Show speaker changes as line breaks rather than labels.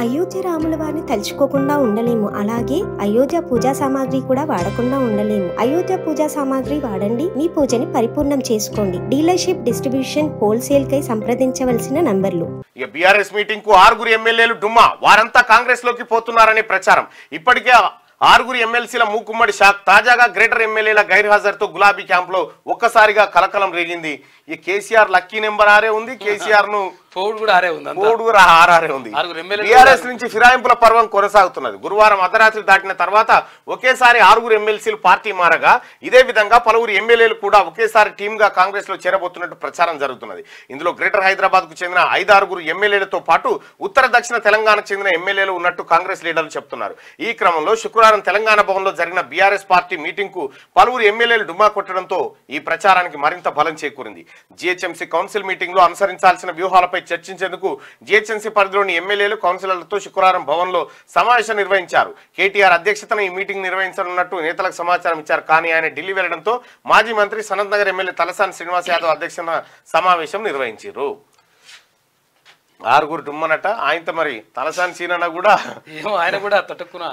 అయోధ్య రాముల వారిని తలుచుకోకుండా ఉండలేము. అలాగే అయోధ్య పూజా సామాగ్రి కూడా వాడకుండా ఉండలేము. అయోధ్య పూజా సామాగ్రి వాడండి, మీ పూజని పరిపూర్ణం చేసుకోండి. డీలర్షిప్, డిస్ట్రిబ్యూషన్, హోల్సేల్ కై సంప్రదించవలసిన నంబర్లు.
ఇక బీఆర్ఎస్ మీటింగ్ కు 6 ఎమ్మెల్యేలు డుమ్మా, వారంతా కాంగ్రెస్ లోకి పోతున్నారనే ప్రచారం. ఇప్పటికే 6 ఎమ్మెల్సీల మూకుమ్మడి షాక్. తాజాగా గ్రేటర్ ఎమ్మెల్యేల గైర్హాజరుతో గులాబీ క్యాంప్ లో ఒక్కసారిగా కలకలం రేగింది. ఈ కేసీఆర్ లక్కీ నెంబర్ 6 ఉంది, కేసీఆర్ ను ఉంది. బీఆర్ఎస్ నుంచి ఫిరాయింపుల పర్వం కొనసాగుతున్నది. గురువారం అర్ధరాత్రి దాటిన తర్వాత ఒకేసారి 6 ఎమ్మెల్సీలు పార్టీ మారగా ఇదే విధంగా పలువురు ఎమ్మెల్యేలు కూడా ఒకేసారి టీమ్ గా కాంగ్రెస్ లో చేరబోతున్నట్టు ప్రచారం జరుగుతున్నది. ఇందులో గ్రేటర్ హైదరాబాద్ కు చెందిన 5-6 ఎమ్మెల్యేలతో పాటు ఉత్తర దక్షిణ తెలంగాణకు చెందిన ఎమ్మెల్యేలు ఉన్నట్టు కాంగ్రెస్ లీడర్లు చెప్తున్నారు. ఈ క్రమంలో శుక్రవారం తెలంగాణ భవన్లో జరిగిన బీఆర్ఎస్ పార్టీ మీటింగ్ కు పలువురు ఎమ్మెల్యేలు డుమ్మా కొట్టడంతో ఈ ప్రచారానికి మరింత బలం చేకూరింది. జీహెచ్ఎంసీ కౌన్సిల్ మీటింగ్ లో అనుసరించాల్సిన వ్యూహాలపై చర్చించేందుకు జీహెచ్ఎంసీ పరిధిలోని ఎమ్మెల్యేలు కౌన్సిలర్లతో శుక్రవారం భవన్లో సమావేశం నిర్వహించారు. కేటీఆర్ అధ్యక్షతన ఈ మీటింగ్ నిర్వహించనున్నట్టు నేతలకు సమాచారం ఇచ్చారు. కానీ ఆయన ఢిల్లీ వెళ్లడంతో మాజీ మంత్రి సనత్ నగర్ ఎమ్మెల్యే తలసాని శ్రీనివాస్ యాదవ్ అధ్యక్షతన సమావేశం నిర్వహించారు. 6 డుమ్మనట. ఆయనతో మరి తలసాని సీనన్న కూడా
ఆయన కూడా తట్టుకున్నా